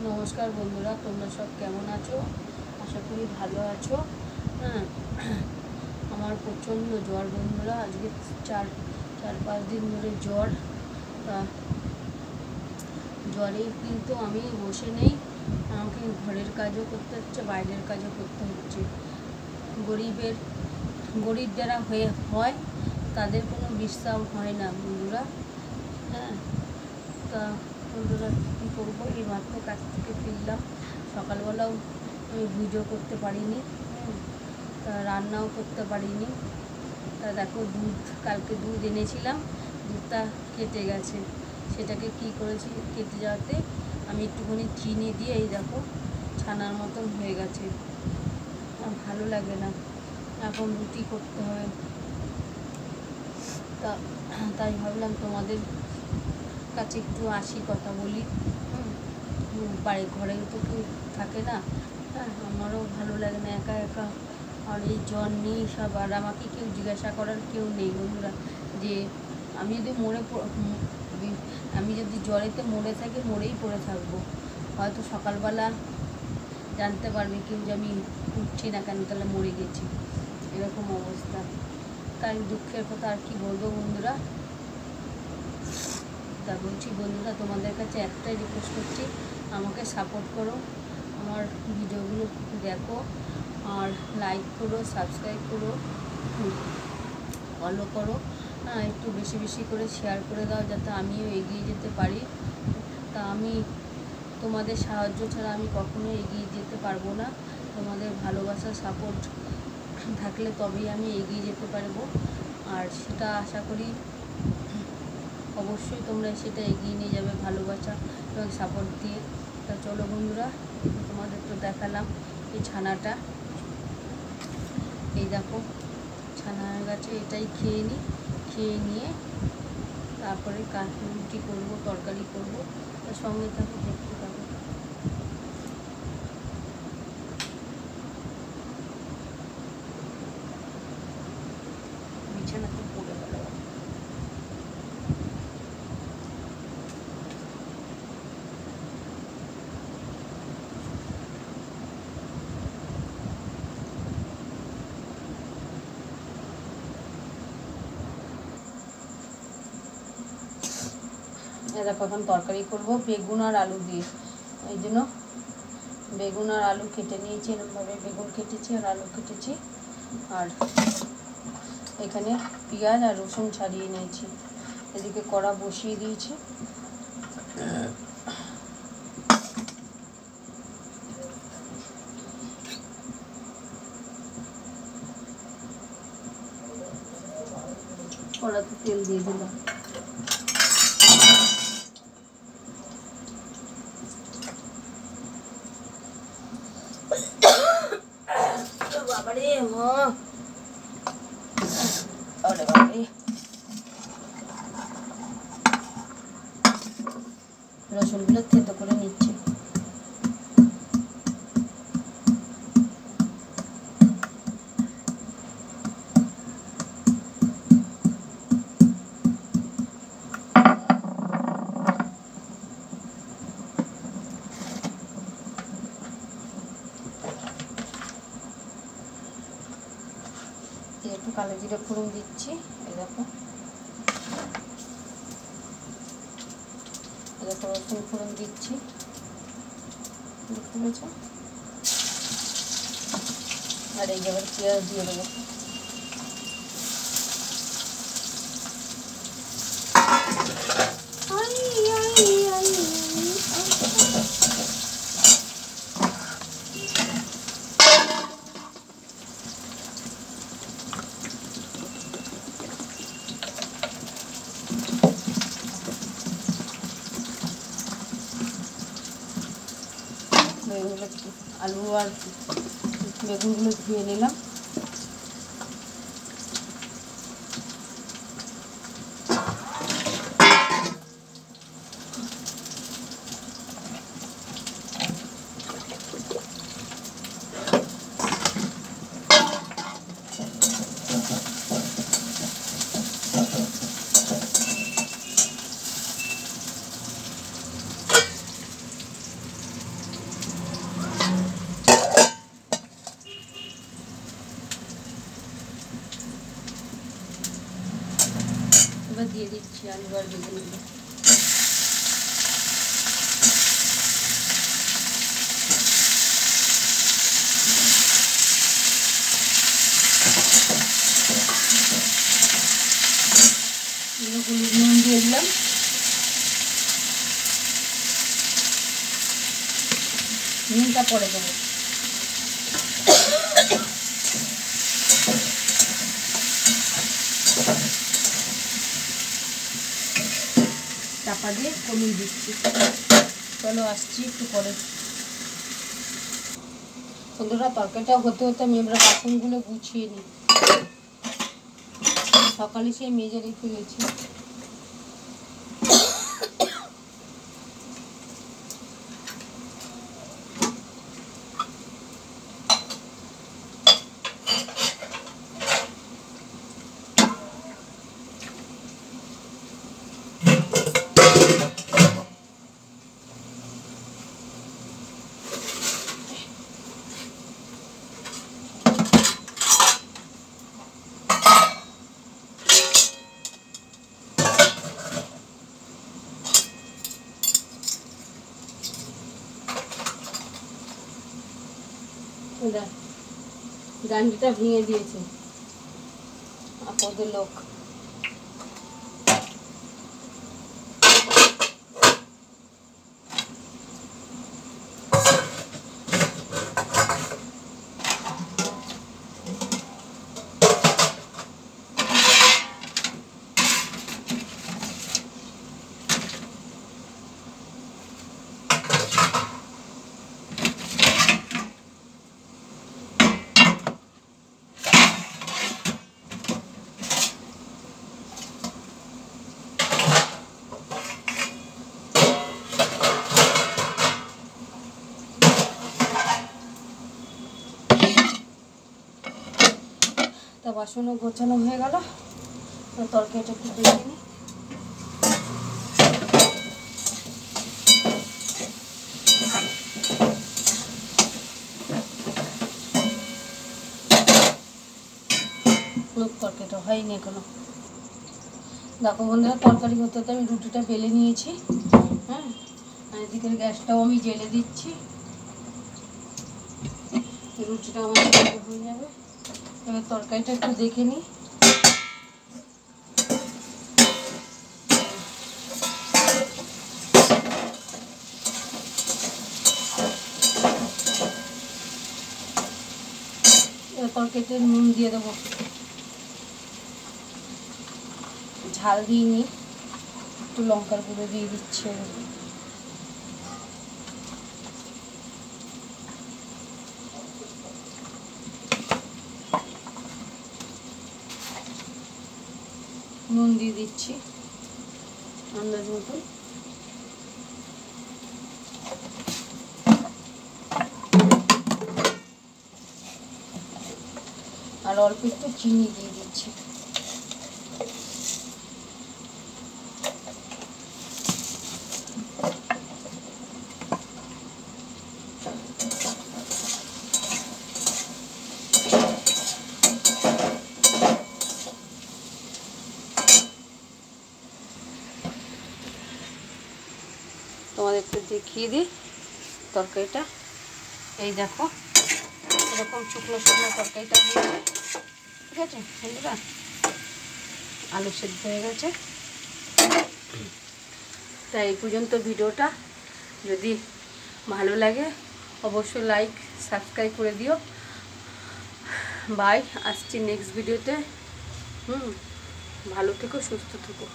নমস্কার বন্ধুরা, তোমরা সব কেমন আছো? আশা করি ভালো আছো। হ্যাঁ, আমার প্রচণ্ড জ্বর বন্ধুরা। আজকে চার 4-5 দিন ধরে জ্বর। তা জ্বরে কিন্তু আমি বসে নেই, আমাকে ঘরের কাজও করতে হচ্ছে, বাইরের কাজও করতে হচ্ছে। গরিব যারা হয় তাদের কোনো বিশ্রাম হয় না বন্ধুরা। হ্যাঁ, তা বন্ধুরা কী করবো, এই মাত্র কাছ থেকে ফিরলাম। সকালবেলাও আমি ভিডিও করতে পারিনি, তা রান্নাও করতে পারিনি। তা দেখো, কালকে দুধ এনেছিলাম, দুধটা কেটে গেছে। সেটাকে কি করেছি, কেটে যাওয়াতে আমি একটুখানি চিনি দিয়ে এই দেখো ছানার মতন হয়ে গেছে। ভালো লাগে না, এখন রুটি করতে হবে। তাই ভাবলাম তোমাদের কাছে একটু আসি, কথা বলি। বাড়ি ঘরে তো কেউ থাকে না। হ্যাঁ, আমারও ভালো লাগে না একা একা। আর এই জ্বর নিয়ে সব, আর আমাকে কেউ জিজ্ঞাসা করার কেউ নেই বন্ধুরা, যে আমি যদি জ্বরেতে মরে থাকি, মরেই পড়ে থাকবো। হয়তো সকালবেলা জানতে পারবে কেউ যে আমি উঠছি না কেন, তাহলে মরে গেছি, এরকম অবস্থা। তাই দুঃখের কথা, আর কি বলবো বন্ধুরা। তা বলছি বন্ধুরা, তোমাদের কাছে একটাই রিকোয়েস্ট করছি, আমাকে সাপোর্ট করো, আমার ভিডিওগুলো দেখো, আর লাইক করো, সাবস্ক্রাইব করো, ফলো করো। একটু বেশি বেশি করে শেয়ার করে দাও, যাতে আমিও এগিয়ে যেতে পারি। তা আমি তোমাদের সাহায্য ছাড়া আমি কখনো এগিয়ে যেতে পারবো না। তোমাদের ভালোবাসা, সাপোর্ট থাকলে তবেই আমি এগিয়ে যেতে পারবো। আর সেটা আশা করি অবশ্যই তোমরা সেটা এগিয়ে নিয়ে যাবে, ভালোবাসা এবং সাপোর্ট দিয়ে। তা চলো বন্ধুরা, তোমাদের তো দেখালাম এই ছানাটা। এই দেখো ছানা হয়ে গেছে, এটাই খেয়ে নিয়ে তারপরে রুটি করবো, তরকারি করবো। তার সঙ্গে থাকো, দেখতে থাকো। বিছানাতে পড়ে গেল। দেখো, এখন তরকারি করবো বেগুন আর আলু দিয়ে। এই জন্য বেগুন আর আলু কেটে নিয়েছি, এরকমভাবে বেগুন কেটেছি আর আলু কেটেছি। আর এখানে পেঁয়াজ আর রসুন ছাড়িয়ে নিয়েছি। এদিকে কড়া বসিয়ে দিয়েছি। কড়াতে তেল দিয়ে দিলাম। বাবারে মা, আরে বাবারে, রসুনগুলো থেতো করে নিচ্ছি। একটু কালো জিরে ফোড়ন দিচ্ছি। এই দেখো, রসুন ফোড়ন দিচ্ছি, দেখতে পেয়েছ? আর এই জায়গায় পেঁয়াজ দিয়ে দেবো। আলু আর বেগুনগুলো ধুয়ে নিলাম। দিয়ে দিচ্ছি আলু আর বেগুনগুলো। হলুদ নুন দিয়ে দিলাম, নুনটা পরে দেবো। চাপা দিয়ে কমিয়ে দিচ্ছি। চলো আসছি একটু পরে। বন্ধুরা তরকারিটা হতে হতে আমি এবার বাসনগুলো গুছিয়ে নিই। সকালে সেই মেজে রেখে গেছি। ডান্ডিটা ভেঙে দিয়েছে আপদের লোক। তা বাসনও গোছানো হয়ে গেল। তরকারিটা একটু দেখে নিই। তরকারিটা হয়নি এখনো। দেখো বন্ধুরা তরকারি হতে হতে আমি রুটিটা বেলে নিয়েছি। হ্যাঁ, আর এদিকের গ্যাসটাও আমি জেলে দিচ্ছি। রুটিটা আমার হয়ে যাবে। এবার তরকারিটা একটু দেখে নিই। এবার তরকারিতে নুন দিয়ে দেবো, ঝাল দিইনি, একটু লঙ্কার গুঁড়ো দিয়ে দিচ্ছি। নুন দিয়ে দিচ্ছি আন্দাজ মতন। আর অল্প একটু চিনি দিয়ে দিচ্ছি। তোমাদের একটু দেখিয়ে দিই তরকারিটা। এই দেখো এরকম শুকনো শুকনো তরকারিটা হয়েছে। ঠিক আছে বন্ধুরা, আলু সেদ্ধ হয়ে গেছে। তাই এই পর্যন্ত ভিডিওটা। যদি ভালো লাগে অবশ্যই লাইক সাবস্ক্রাইব করে দিও। বাই, আসছি নেক্সট ভিডিওতে। ভালো থেকো, সুস্থ থেকো।